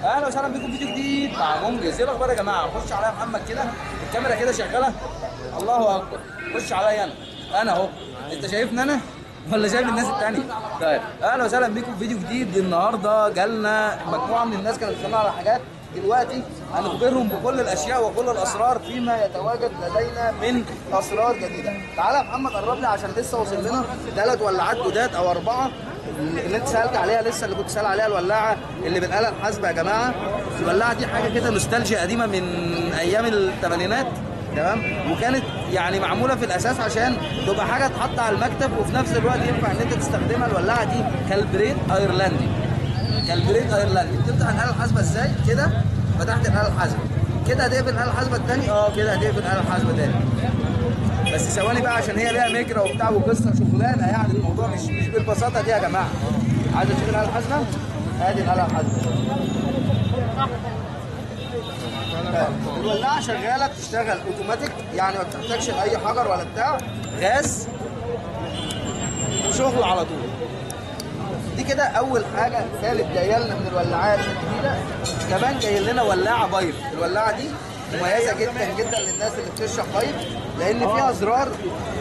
اهلا وسهلا بكم في فيديو جديد مع منجز. ايه الاخبار يا جماعه؟ خش عليا محمد كده، الكاميرا كده شغاله. الله اكبر، خش عليا انا اهو. انت شايفني انا ولا شايف الناس التانية؟ طيب اهلا وسهلا بكم في فيديو جديد. النهارده جالنا مجموعه من الناس كانوا بيسالونا على حاجات، دلوقتي هنخبرهم بكل الاشياء وكل الاسرار فيما يتواجد لدينا من اسرار جديده. تعالى يا محمد قرب لي عشان لسه واصل لنا 3 ولاعات جداد او 4 اللي انت سالت عليها لسه، اللي كنت سال عليها الولاعه اللي بالآلة الحاسبه يا جماعه. الولاعه دي حاجه كده نوستالجيا قديمه من ايام الثمانينات، تمام، وكانت يعني معموله في الاساس عشان تبقى حاجه تحط على المكتب وفي نفس الوقت ينفع ان انت تستخدمها. الولاعه دي كالبريت ايرلندي، كالبريت ايرلندي. بتفتح الآلة الحاسبه ازاي؟ كده فتحت الآلة الحاسبه، كده هتقفل الآلة الحاسبه الثاني، كده هتقفل الآلة الحاسبه تاني. بس ثواني بقى عشان هي ليها ميكرا وبتاع وقصه شغلانه، يعني الموضوع مش بالبساطه دي يا جماعه. عايز تشوف الآلة الحاسبه؟ ادي الآلة الحاسبه. الولاعه شغاله، بتشتغل اوتوماتيك، يعني ما بتحتاجش لاي حجر ولا بتاع، غاز وشغل على طول. دي كده اول حاجه كانت جايه لنا من الولاعات الجديده. كمان جاي لنا ولاعه بايب. الولاعه دي مميزه جدا جدا للناس اللي بتشرب بايب، لان فيها زرار،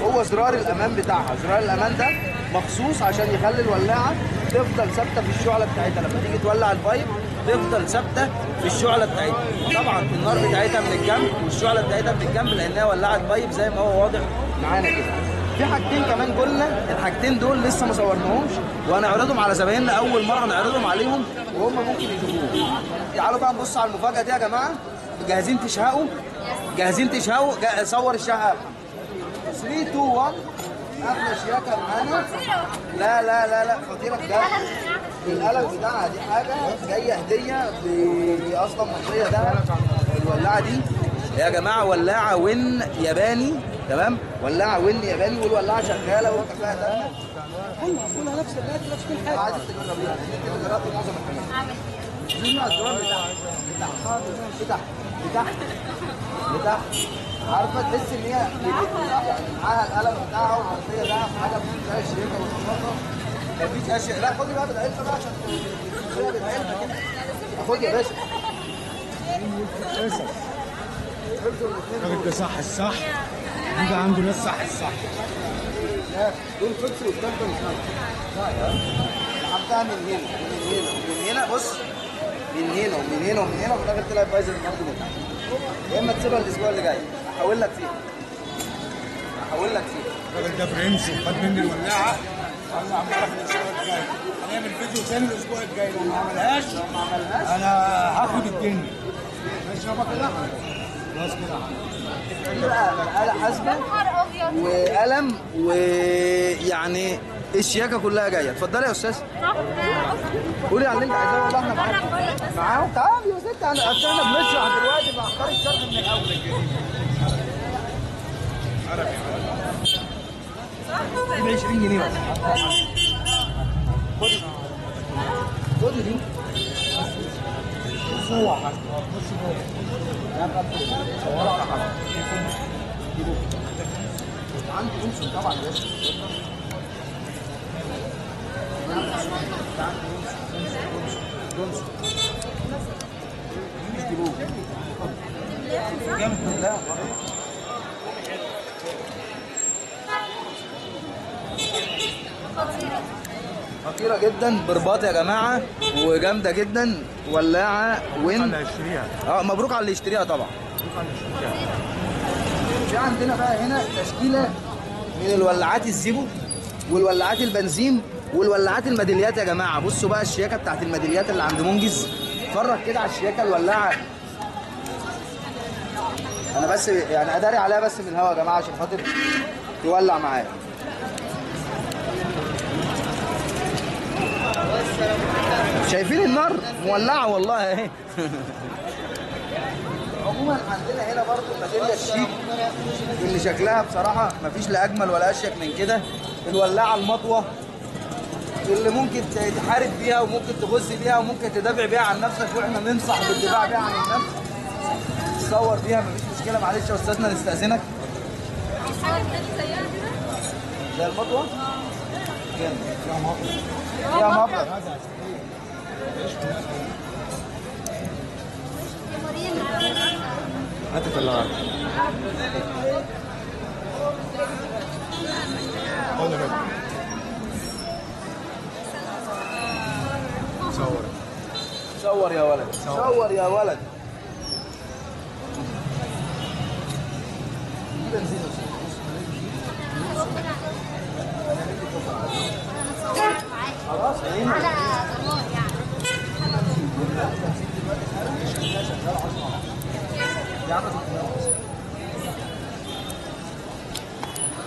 هو زرار الامان بتاعها. زرار الامان ده مخصوص عشان يخلي الولاعه تفضل ثابته في الشعله بتاعتها. لما تيجي تولع البايب تفضل ثابته في الشعله بتاعتها. طبعا النار بتاعتها من الجنب والشعله بتاعتها من الجنب لانها ولعت بايب زي ما هو واضح معانا كده. في حاجتين كمان قلنا، الحاجتين دول لسه ما صورناهمش وهنعرضهم على زبايننا اول مره نعرضهم عليهم وهم ممكن يشوفوهم. تعالوا بقى نبص على المفاجاه دي يا جماعه. جاهزين تشهقوا؟ جاهزين تشهقوا؟ صور الشهقه. 3 2 1. احلى شياكه معانا. لا لا لا لا، خطيره بجد. القلم بتاعها دي حاجه جايه هديه، اصلا مصريه ده. الولاعه دي يا جماعه ولاعه وين ياباني، تمام، ولاعه وين ياباني، والولاعه شغاله والكفاءه تامه. كلها نفس كل حاجه. عايز تجربيها؟ انت جربت معظم الحاجات. دي الزرار بتاعها لتحت، عارفه تحس ان هي يعني معاها القلم بتاعها والخلفيه ده حاجه فيها شياكه وشطاره. مفيش اشياء. لا خدي بقى بالعلبه بقى عشان تشوفيها بالعلبه كده. خدي يا باشا. الراجل ده صح الصح، ده عنده ناس صح الصح. لا دول فكس والكلام ده مش عارف. حطها من هنا ومن هنا، بص، من هنا ومن هنا ومن هنا، وفي الاخر طلعت بايظه من هنا. يا اما تسيبها الاسبوع اللي جاي احول لك فيها. الراجل ده برنس وخد مني الولاعه. انا عمال في الاسبوع الجاي هنعمل فيديو ثاني الاسبوع الجاي. لو ما عملهاش انا هاخد الدنيا. ماشي يابا كده؟ خلاص كده. آلة حاسبة وقلم ويعني الشياكة كلها جاية. اتفضلي يا أستاذ. قولي على اللي أنت عايزاه والله احنا معاهم. تعالي يا ست، احنا بنشرح دلوقتي بأخطار الشرح من الأول. ب 20 جنيه بس. خدي دي. صور صورها على حرام. عندي جونسون طبعا يا باشا. جونسون مش جلوب جامد بالله. خطيرة جدا، برباط يا جماعة وجامدة جدا. ولاعة وين؟ اللي هيشتريها. مبروك على اللي يشتريها طبعا. في عندنا بقى هنا تشكيلة من الولاعات الزيبو والولاعات البنزين والولاعات الميداليات يا جماعة. بصوا بقى الشياكة بتاعت الميداليات اللي عند منجز. اتفرج كده على الشياكة. الولاعة أنا بس يعني أداري عليها بس من الهوا يا جماعة عشان خاطر تولع معايا. شايفين النار مولعه والله اهي. عموما عندنا هنا برضو الميداليه الشيك اللي شكلها بصراحه مفيش لا اجمل ولا اشيك من كده. الولاعه المطوه اللي ممكن تحارب بيها وممكن تغز بيها وممكن تدافع بيها عن نفسك، واحنا ننصح بالدفاع بيها عن النفس. تصور بيها مفيش مشكله. معلش يا استاذنا نستاذنك. زي المطوه جامد. فيها مبلغ. طلع صور صور يا ولد، صور يا ولد. خلاص على ضمان يعني.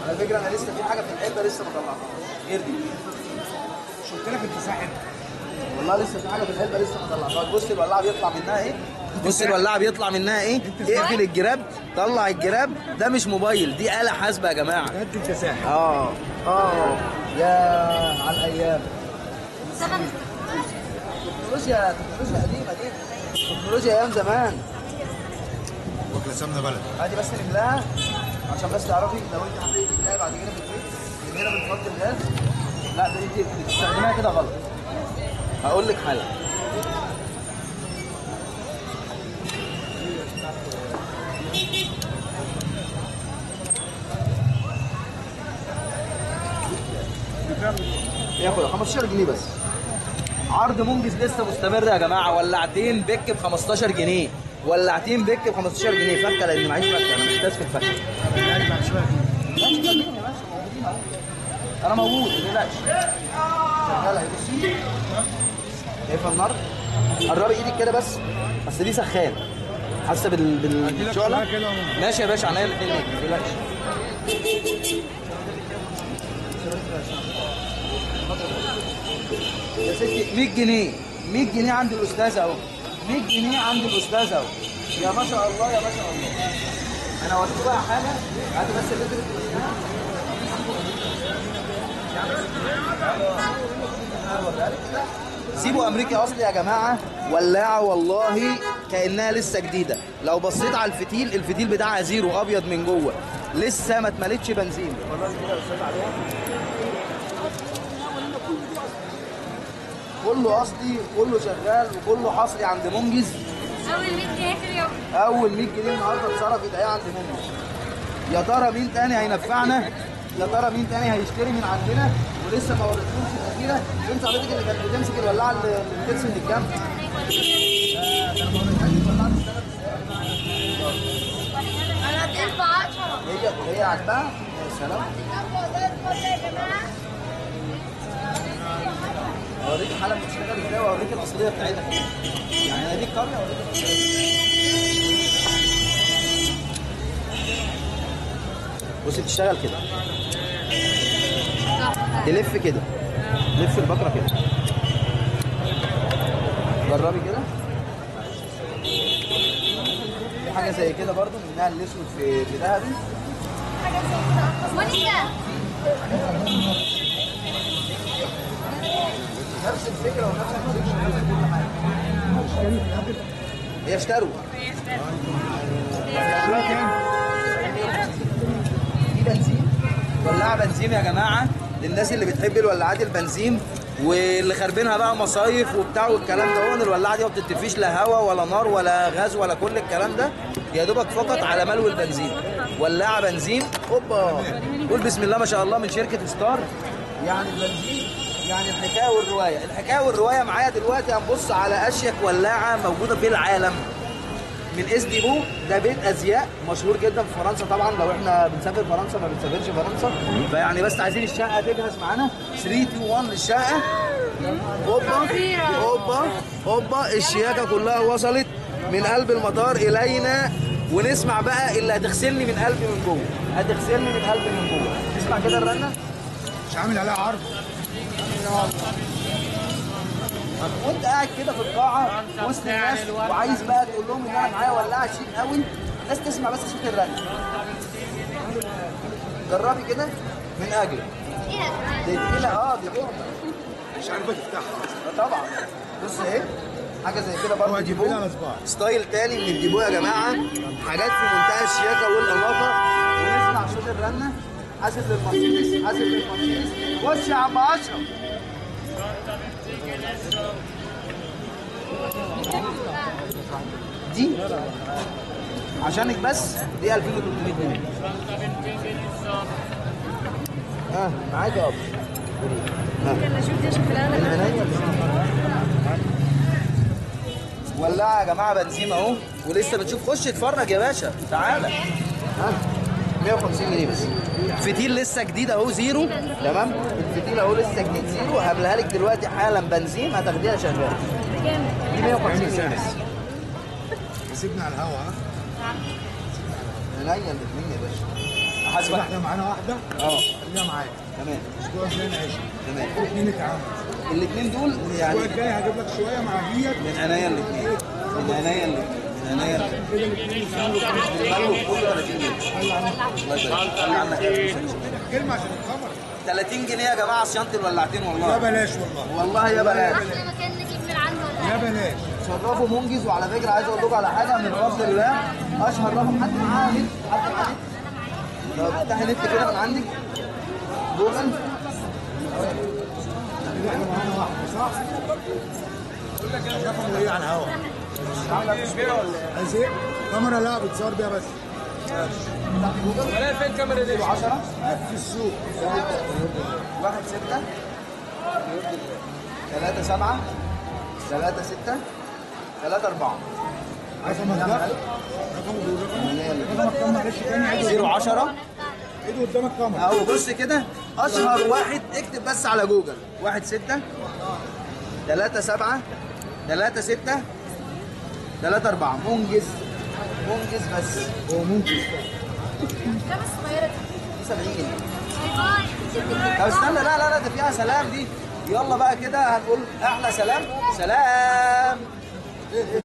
على فكره انا لسه في حاجه في العلبه لسه ما طلعتهاش غير دي. شفت لك انت ساحب. والله لسه في حاجه في العلبه لسه ما طلعتهاش. بص الولاعه بيطلع منها ايه؟ بص الولاعه بيطلع منها ايه؟ اقفل الجراب، طلع الجراب. ده مش موبايل، دي آلة حاسبة يا جماعه. بجد انت ساحب. يا على الايام. ثمن تكنولوجيا قديمه دي، تكنولوجيا ايام زمان. واكله سمنه بلد. عادي بس نملاها عشان بس تعرفي لو انت حطيتي الجاي بعد كده في البيت من هنا بنحط الغاز. لا ده انت بتستخدميها كده غلط. هقول لك حاجه. ياخد 15 جنيه بس. عرض منجز لسه مستمر يا جماعه. ولعتين بك ب 15 جنيه. ولعتين بك ب 15 جنيه. فكه لان معيش فكه، انا محتاج في الفكه. يعني بعد شويه ماشي خليني يا باشا موجودين اهو. انا موجود ما تقلقش. شغاله اهي بصي. شايفه النار؟ قربي ايدك كده بس. اصل دي سخان. حاسه بالشعله؟ ماشي يا باشا عينيا الاثنين ما تقلقش. يا ستي 100 جنيه 100 جنيه عند الاستاذ اهو. 100 جنيه عند الاستاذ اهو. يا ما شاء الله يا ما شاء الله. انا اوريك بقى حاجه. هاتي بس اللتر سيبوا امريكي اصلي يا جماعه. ولاعه والله كانها لسه جديده. لو بصيت على الفتيل، الفتيل بتاعها زيرو ابيض من جوه، لسه ما اتملتش بنزين. كله اصلي، كله شغال، وكله حصري عند منجز. اول 100 جنيه في اليوم. اول 100 جنيه النهارده اتصرفت اهي عند منجز. يا ترى مين تاني هينفعنا؟ يا ترى مين تاني هيشتري من عندنا؟ ولسه ما وريتكمش الاخيره. انت صاحبتك اللي كانت بتمسك الولاعه اللي بترسم الجنب. انا اديت ب 10. هي عاجباها؟ يا سلام. اوريك حاله بتشتغل ازاي واوريك الاصليه بتاعتها. يعني هي دي القريه واوريك الاصليه. بصي بتشتغل كده. تلف كده. لف البكره كده. جربي كده. في حاجه زي كده برضو منها الاسود في ذهبي. حاجه زي كده. مونيكا. نفس الفكره ونفس الفكره كل حاجه. هي اشتروا. دي بنزين. ولاعه بنزين يا جماعه للناس اللي بتحب الولاعات البنزين واللي خاربينها بقى مصايف وبتاع والكلام ده. هون الولاعه دي ما بتطفيش لا هواء ولا نار ولا غاز ولا كل الكلام ده. يا دوبك فقط على ملو البنزين. ولاعه بنزين. اوبا قول بسم الله ما شاء الله من شركه ستار. يعني البنزين يعني الحكايه والروايه. الحكايه والروايه معايا دلوقتي. هنبص على اشيك ولاعه موجوده في العالم من اس دي بو. ده بيت ازياء مشهور جدا في فرنسا. طبعا لو احنا بنسافر فرنسا ما بنسافرش فرنسا، فيعني بس عايزين الشقه تجهز معانا. 3 2 1 للشقه. اوبا الشياكه كلها وصلت من قلب المطار الينا. ونسمع بقى اللي هتغسلني من قلبي من جوه. هتغسلني من قلبي من جوه. تسمع كده الرنه؟ مش عامل عليها عرض. وانت قاعد كده في القاعه وسط الناس وعايز بقى تقول لهم ان انا معايا ولاعه شيك قوي. الناس تسمع بس صوت الرن. جربي كده من اجلك. دي تقيله. دي تقيله. مش عارفه تفتحها. طبعا. بص اهي حاجه زي كده برضه ديبو. ستايل تاني من الديبو يا جماعه. حاجات في منتهى الشياكه والاناقه. ونسمع صوت الرنه. حاسب للمرسيدس. حاسب للمرسيدس. خش يا عم اشرف. دي عشانك بس دي 2300 جنيه. معاك يا ابو. ولاعه يا جماعه بنزين اهو ولسه بتشوف. خش اتفرج يا باشا تعالى. 150 جنيه بس. فتيل لسه جديد اهو زيرو تمام. الفتيل اهو لسه جديد زيرو هبلها لك دلوقتي حالا بنزين هتاخديها شغاله. دي 150 جنيه بس. سيبنا على الهوا ها. عينيا الاثنين يا باشا. احاسبك. احنا معانا واحده خليها معايا. تمام. الاسبوع الجاي نعيش. تمام. الاثنين اتعاملوا. الاثنين دول يعني الاسبوع الجاي هجيب لك شويه مع ديت. من عينيا الاثنين. من عينيا الاثنين. من عينيا الاثنين. كله 30 جنيه. الله يبارك. خلي عنك كلمه عشان الخمر. 30 جنيه يا جماعه صيانه الولاعتين والله. يا بلاش والله. والله يا بلاش. احلى مكان نجيب من عنده يا بلاش. شرفوا منجز. وعلى فكره عايز اقول لكم على حاجه من فضل الله اشهر رقم. حد معاه نت؟ حد معاه نت؟ لو تفتحي نت كده من عندك جوجل. احنا معانا واحده صح؟ رقم ايه على الهوا؟ عايز ايه؟ كاميرا لا بتصور بيها بس. ولا فين كاميرا دي؟ 10 في السوق. 1 6 3 7 3 6 3 4. رقمك ده؟ رقمك كام معلش تاني؟ عيده 010. عيده قدام الكاميرا. اهو بص كده اشهر واحد. اكتب بس على جوجل 1 6 3 7 3 6 3 4. منجز منجز بس. هو ممكن. كام الصغيره دي؟ دي 70 جنيه. باي طب استنى لا لا لا ده فيها سلام دي. يلا بقى كده هنقول احلى سلام. سلام.